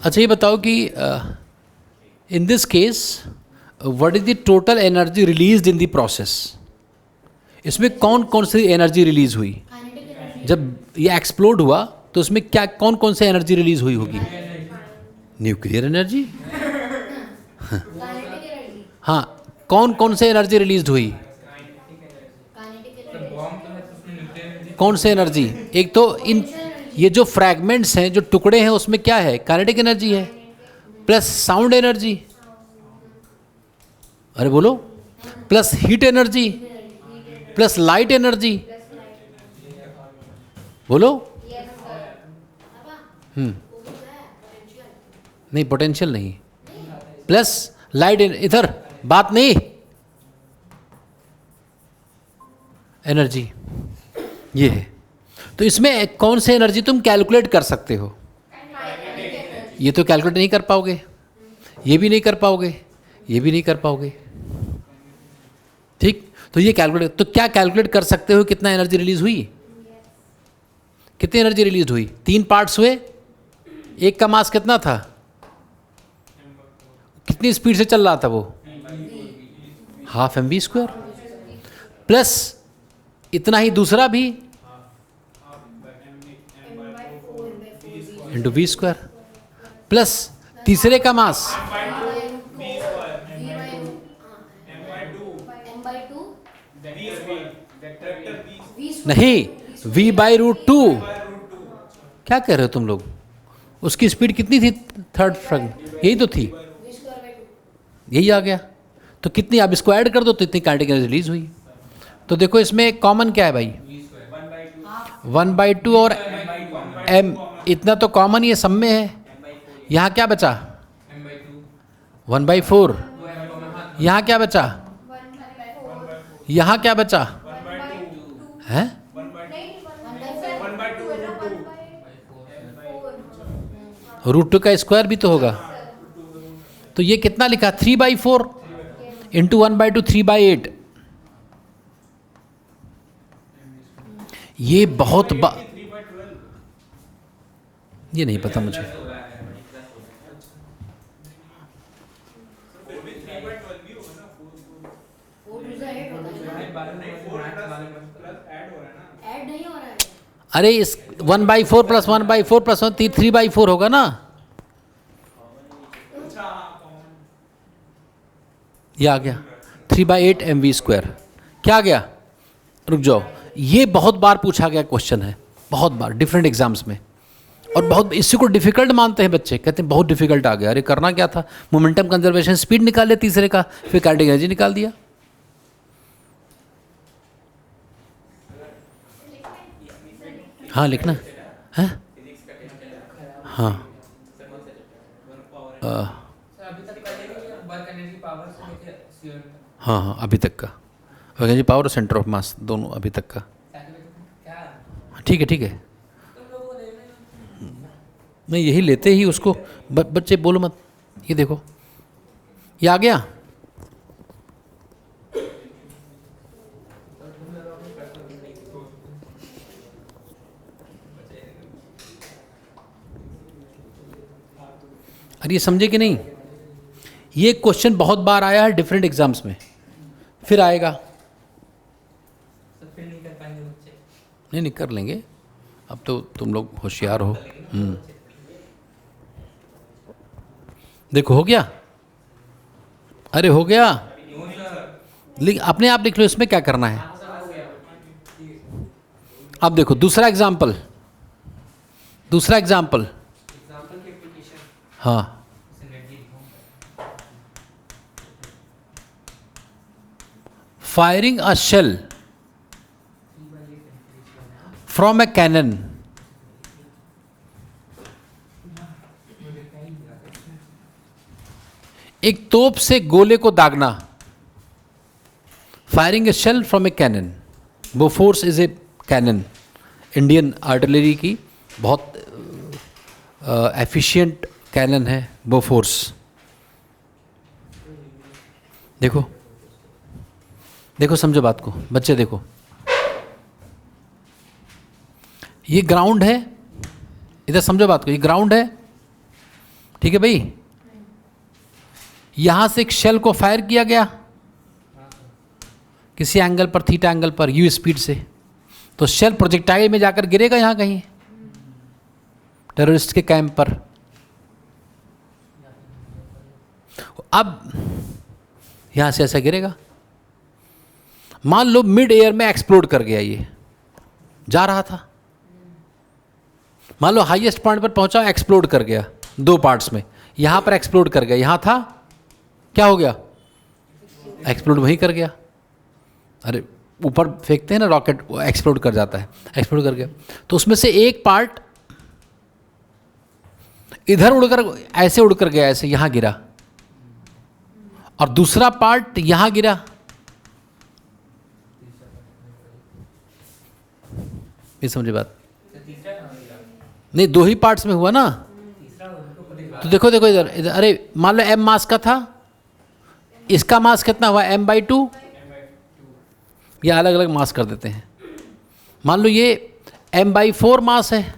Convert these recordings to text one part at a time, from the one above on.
अच्छा ये बताओ कि in this case what is the total energy released in the process? इसमें कौन कौन सी एनर्जी रिलीज हुई जब ये एक्सप्लोड हुआ? तो उसमें क्या कौन कौन सी एनर्जी रिलीज हुई होगी? Nuclear energy. हाँ, कौन कौन से एनर्जी रिलीज हुई? कौन से एनर्जी? एक तो इन ये जो फ्रैगमेंट्स हैं, जो टुकड़े हैं, उसमें क्या है? काइनेटिक एनर्जी है प्लस साउंड एनर्जी, अरे बोलो, plus heat energy plus light energy, बोलो। नहीं, पोटेंशियल नहीं, प्लस लाइट इधर बात नहीं, एनर्जी ये है। तो इसमें कौन से एनर्जी तुम कैलकुलेट कर सकते हो? ये तो कैलकुलेट नहीं कर पाओगे, ये भी नहीं कर पाओगे, ये भी नहीं कर पाओगे, ठीक? तो ये कैलकुलेट, तो क्या कैलकुलेट कर सकते हो कितना एनर्जी रिलीज हुई? कितनी एनर्जी रिलीज हुई? 3 पार्ट्स हुए, एक का मास कितना था? कितनी स्पीड से चल रहा था वो? हाफ mv² प्लस इतना ही दूसरा भी इंटू v² प्लस तीसरे का मास नहीं, v/√2। क्या कह रहे हो तुम लोग? उसकी स्पीड कितनी थी? थर्ड फ्रैगमेंट यही तो थी, यही आ गया। तो कितनी अब इसको ऐड कर दो तो इतनी काइनेटिक एनर्जी रिलीज हुई। तो देखो इसमें कॉमन क्या है भाई? 1/2 और m, इतना तो कॉमन ही है, सब में है। यहाँ क्या बचा? 1/4। यहाँ क्या बचा? यहाँ क्या बचा है? √2 का स्क्वायर भी तो होगा। तो ये कितना लिखा? 3/4 इंटू 1/2, 3/8। ये बहुत ये नहीं पता मुझे। अरे इस 1/4 प्लस 1/4 प्लस 1 3/4 होगा ना? ये आ गया 3/8 mv²। क्या आ गया? रुक जाओ, ये बहुत बार पूछा गया क्वेश्चन है, बहुत बार डिफरेंट एग्जाम्स में, और बहुत इसी को डिफिकल्ट मानते हैं बच्चे, कहते हैं बहुत डिफिकल्ट आ गया। अरे करना क्या था? मोमेंटम कंजर्वेशन, स्पीड निकाल लिया तीसरे का, फिर काइनेटिक एनर्जी निकाल दिया। हाँ लिखना है। हाँ हाँ हाँ, अभी तक का एनर्जी पावर और सेंटर ऑफ मास दोनों अभी तक का। ठीक है ठीक है, नहीं यही लेते ही उसको। बच्चे बोलो मत, ये देखो ये आ गया। अरे ये समझे कि नहीं? ये क्वेश्चन बहुत बार आया है डिफरेंट एग्जाम्स में, फिर आएगा। नहीं कर लेंगे, अब तो तुम लोग होशियार हो। देखो हो गया, अरे हो गया, अपने आप लिख लो, इसमें क्या करना है। अब देखो दूसरा एग्जाम्पल, हाँ, firing a shell from a cannon एक तोप से गोले को दागना। Firing a shell from a cannon, Bofors is a cannon, Indian artillery की बहुत एफिशिएंट कैनन है बोफोर्स। देखो देखो समझो बात को बच्चे, देखो ये ग्राउंड है, इधर समझो बात को, ये ग्राउंड है ठीक है भाई। यहां से एक शेल को फायर किया गया किसी एंगल पर, थीटा एंगल पर, यू स्पीड से, तो शेल प्रोजेक्टाइल में जाकर गिरेगा यहां कहीं टेररिस्ट के कैंप पर। अब यहां से ऐसा गिरेगा, मान लो मिड एयर में एक्सप्लोड कर गया, ये जा रहा था, मान लो हाईएस्ट पॉइंट पर पहुंचा, एक्सप्लोड कर गया 2 पार्ट्स में, यहां पर एक्सप्लोड कर गया, यहां था, क्या हो गया, एक्सप्लोड वहीं कर गया। अरे ऊपर फेंकते हैं ना रॉकेट, वो एक्सप्लोड कर जाता है, एक्सप्लोड कर गया। तो उसमें से एक पार्ट इधर उड़कर, ऐसे उड़कर गया, ऐसे यहां गिरा, और दूसरा पार्ट यहां गिरा। ये समझे बात? नहीं, 2 ही पार्ट्स में हुआ ना। तो देखो देखो इधर इधर, अरे मान लो m मास का था, इसका मास कितना हुआ, m/2, ये अलग अलग मास कर देते हैं। मान लो ये m/4 मास है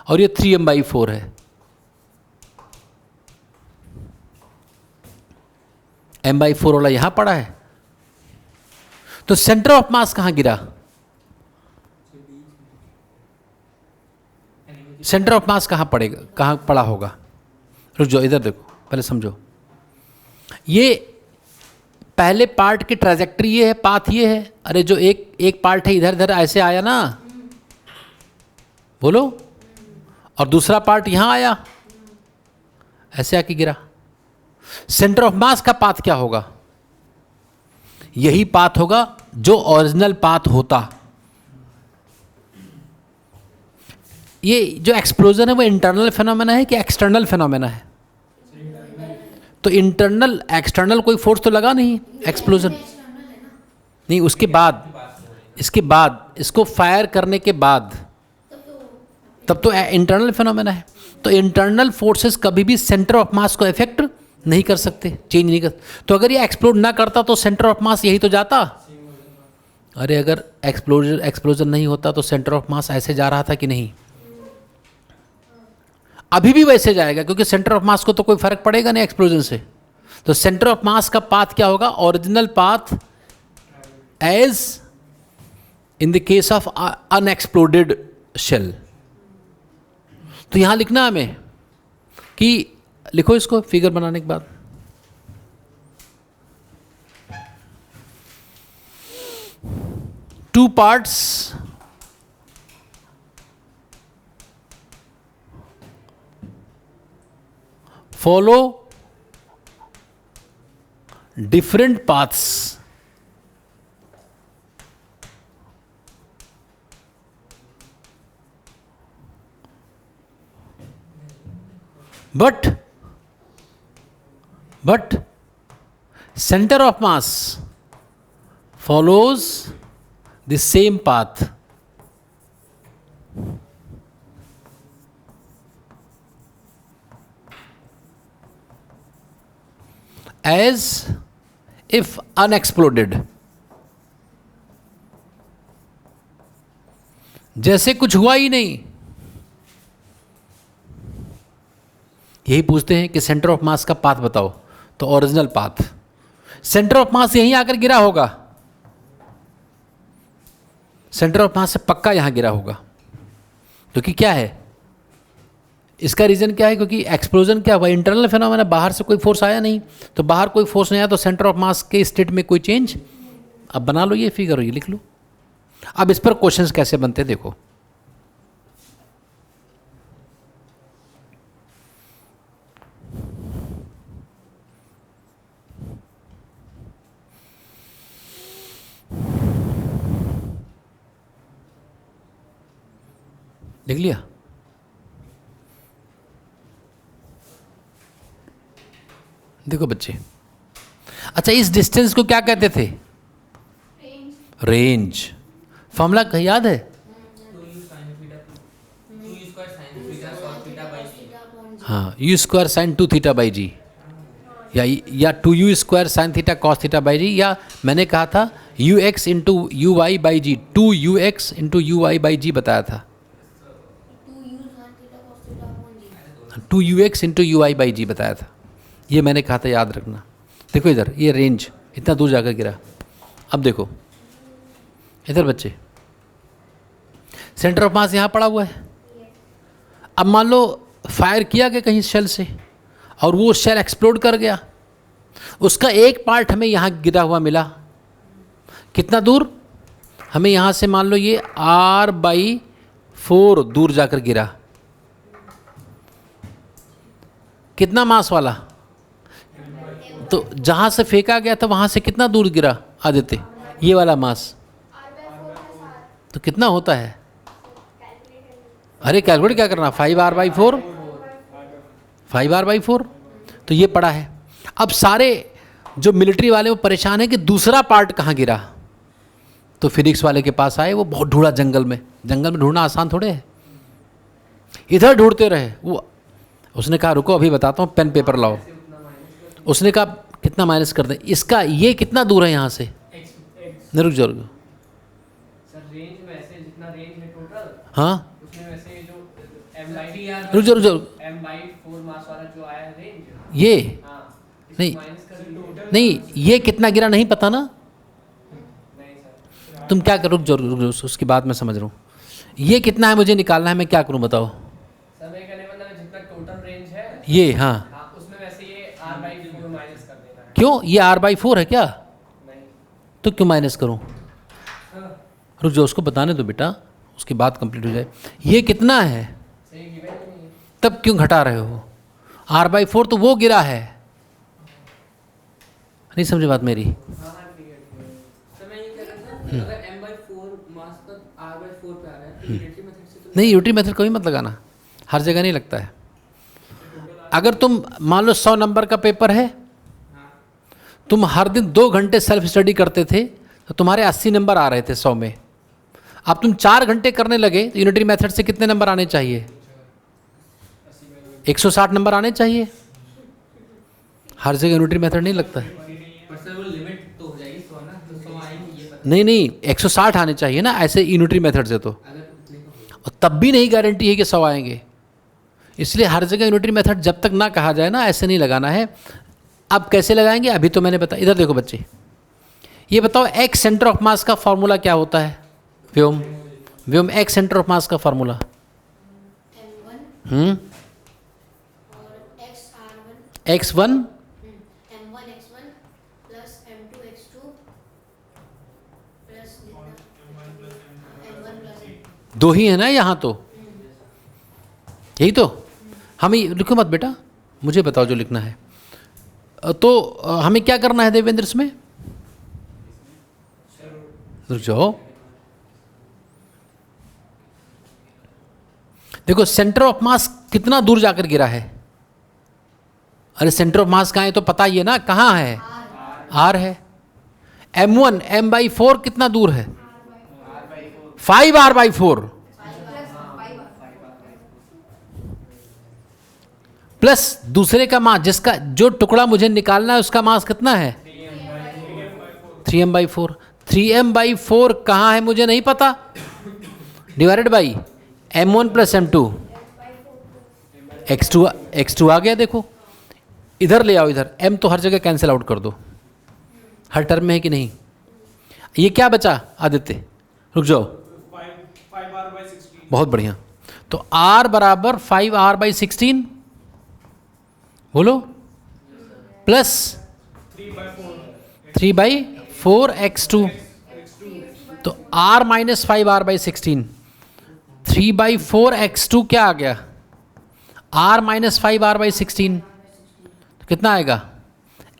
और ये 3m/4 है, m/4 वाला यहां पड़ा है, तो सेंटर ऑफ मास कहां गिरा, सेंटर ऑफ मास कहां पड़ेगा, कहां पड़ा होगा? रुक जाओ, इधर देखो, पहले समझो। ये पहले पार्ट की ट्रैजेक्टरी ये है, पाथ ये है। अरे जो एक पार्ट है इधर इधर ऐसे आया ना, बोलो, और दूसरा पार्ट यहां आया, ऐसे आके गिरा। सेंटर ऑफ मास का पाथ क्या होगा? यही पाथ होगा जो ओरिजिनल पाथ होता। ये जो एक्सप्लोजन है वो इंटरनल फिनोमेना है कि एक्सटर्नल फिनोमेना है? तो इंटरनल, एक्सटर्नल कोई फोर्स तो लगा नहीं एक्सप्लोजन, नहीं, उसके बाद, इसके बाद, इसको फायर करने के बाद, तब तो इंटरनल फिनोमेना है। तो इंटरनल फोर्सेस कभी भी सेंटर ऑफ मास को इफेक्ट नहीं कर सकते, चेंज नहीं कर। तो अगर ये एक्सप्लोड ना करता तो सेंटर ऑफ मास यही तो जाता। अरे अगर एक्सप्लोजन नहीं होता तो सेंटर ऑफ मास ऐसे जा रहा था कि नहीं? अभी भी वैसे जाएगा, क्योंकि सेंटर ऑफ मास को तो कोई फर्क पड़ेगा नहीं एक्सप्लोजन से। तो सेंटर ऑफ मास का पाथ क्या होगा? Original path as in the case of unexploded shell. तो यहां लिखना हमें कि, लिखो इसको फिगर बनाने के बाद, two parts follow different paths, but center of mass follows the same path. As if unexploded, जैसे कुछ हुआ ही नहीं। यही पूछते हैं कि सेंटर ऑफ मास का पाथ बताओ, तो original path, centre of mass यहीं आकर गिरा होगा, सेंटर ऑफ मास से पक्का यहां गिरा होगा। क्योंकि क्या है इसका रीज़न, क्या है? क्योंकि एक्सप्लोजन क्या हुआ, इंटरनल फिनोमेना, बाहर से कोई फोर्स आया नहीं। तो बाहर कोई फोर्स नहीं आया तो सेंटर ऑफ मास के स्टेट में कोई चेंज। अब बना लो ये फिगर, ये लिख लो। अब इस पर क्वेश्चंस कैसे बनते हैं देखो। लिख लिया? देखो बच्चे, अच्छा इस डिस्टेंस को क्या कहते थे? रेंज। फॉर्मूला याद है? हाँ, u स्क्वायर साइन 2θ/g, या 2u² sine theta cos θ/g, या मैंने कहा था ux into uy/g, 2ux into uy/g बताया था। 2ux इंटू UI/g बताया था, ये मैंने कहा था याद रखना। देखो इधर ये रेंज इतना दूर जाकर गिरा। अब देखो इधर बच्चे, सेंटर ऑफ मास यहाँ पड़ा हुआ है। अब मान लो फायर किया गया कहीं शेल से और वो शेल एक्सप्लोड कर गया, उसका एक पार्ट हमें यहाँ गिरा हुआ मिला। कितना दूर? हमें यहाँ से मान लो ये R/4 दूर जाकर गिरा। कितना मास वाला? तो जहाँ से फेंका गया था वहाँ से कितना दूर गिरा आदित्य? ये वाला मास तो कितना होता है? अरे कैलकुलेट क्या करना, 5R/4, 5R/4 तो ये पड़ा है। अब सारे जो मिलिट्री वाले वो परेशान है कि दूसरा पार्ट कहाँ गिरा, तो फिजिक्स वाले के पास आए। वो बहुत ढूंढा जंगल में ढूंढना आसान थोड़े है। इधर ढूंढते रहे वो। उसने कहा रुको अभी बताता हूँ, पेन पेपर लाओ। उसने कहा कितना माइनस कर दें इसका, ये कितना दूर है यहाँ से? नहीं रुक जाओ हाँ रुक जाओ ये नहीं नहीं, ये कितना गिरा नहीं पता ना? तुम क्या करो, रुक जाओ उसकी बात मैं समझ रहा हूँ। ये कितना है मुझे निकालना है, मैं क्या करूँ बताओ? सर मैं कहने मतलब जितना टोटल रेंज है ये हाँ उसमें वैसे ये R/4 माइनस कर देना है। क्यों? ये R/4 है क्या? नहीं तो क्यों माइनस करूँ? रुक जाओ उसको बताने दो बेटा, उसकी बात कंप्लीट हो जाए। ये कितना है सही गिवन ही नहीं है। तब क्यों घटा रहे हो? R/4 तो वो गिरा है। नहीं समझे बात मेरी? सर मैं ये कह रहा था अगर M/4 मास का R/4 पे आ रहा है तो यूनिटरी मेथड से तो नहीं, यूनिटरी मेथड कोई मत लगाना, हर जगह नहीं लगता है। अगर तुम मान लो 100 नंबर का पेपर है, तुम हर दिन 2 घंटे सेल्फ स्टडी करते थे तो तुम्हारे 80 नंबर आ रहे थे 100 में। अब तुम 4 घंटे करने लगे तो यूनिटरी मेथड से कितने नंबर आने चाहिए? 160 नंबर आने चाहिए। हर जगह यूनिटरी मेथड नहीं लगता है। पर सर वो लिमिट तो हो जाएगी 100 ना, तो 100 आएंगे ये पता नहीं नहीं, 160 आने चाहिए ना ऐसे यूनिटरी मेथड से तो, अगर उतने का हो। और तब भी नहीं गारंटी है कि 100 आएंगे। इसलिए हर जगह यूनिटरी मेथड जब तक ना कहा जाए ना, ऐसे नहीं लगाना है। अब कैसे लगाएंगे अभी तो मैंने बताया। इधर देखो बच्चे, ये बताओ एक्स सेंटर ऑफ मास का फॉर्मूला क्या होता है? व्योम एक्स सेंटर ऑफ मास का फॉर्मूला M1 और x1 M1x1 plus M2x2 plus M1 plus M2। दो ही है ना यहाँ तो, यही तो। हमें लिखो मत बेटा, मुझे बताओ जो लिखना है। तो हमें क्या करना है देवेंद्र इसमें? रुक जाओ, देखो सेंटर ऑफ मास कितना दूर जाकर गिरा है। अरे सेंटर ऑफ मास कहाँ है तो पता ही है ना, कहाँ है? R है। M1 M/4 कितना दूर है? 5R/4 प्लस दूसरे का मास, जिसका जो टुकड़ा मुझे निकालना है उसका मास कितना है? 3M/4। 3M/4 कहाँ है मुझे नहीं पता, divided by M1 plus M2। x2 आ गया। देखो इधर ले आओ, इधर m तो हर जगह कैंसिल आउट कर दो, हर टर्म में है कि नहीं? ये क्या बचा आदित्य? रुक जाओ, 5R/16। बहुत बढ़िया। तो r बराबर 5R/16 बोलो, प्लस 3/4 x2। तो r माइनस 5R/16, 3/4 x2 क्या आ गया? r माइनस 5R/16 तो कितना आएगा?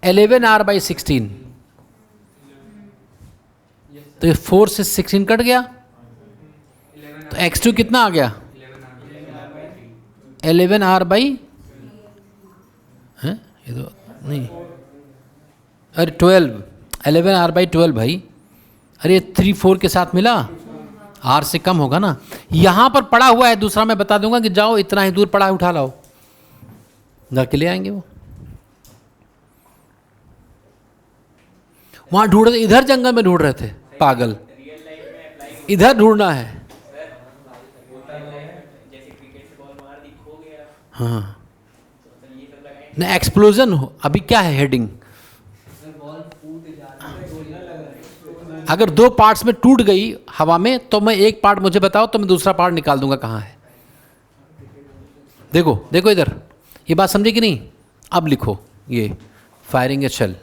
11R/16। तो ये 4 से 16 कट गया, तो x2 कितना आ गया? 11R/ हैं ये तो नहीं, अरे 12, 11R/12 भाई। अरे 3 4 के साथ मिला, R से कम होगा ना। यहाँ पर पड़ा हुआ है दूसरा, मैं बता दूंगा कि जाओ इतना ही दूर पड़ा है उठा लाओ, जाके ले आएंगे वो। वहाँ ढूंढ रहे, इधर जंगल में ढूंढ रहे थे पागल, इधर ढूंढना है। हाँ ना एक्सप्लोजन हो, अभी क्या है हेडिंग? अगर 2 पार्ट्स में टूट गई हवा में तो मैं एक पार्ट मुझे बताओ तो मैं दूसरा पार्ट निकाल दूंगा कहाँ है। देखो देखो इधर, ये बात समझे कि नहीं? अब लिखो ये फायरिंग ए शेल।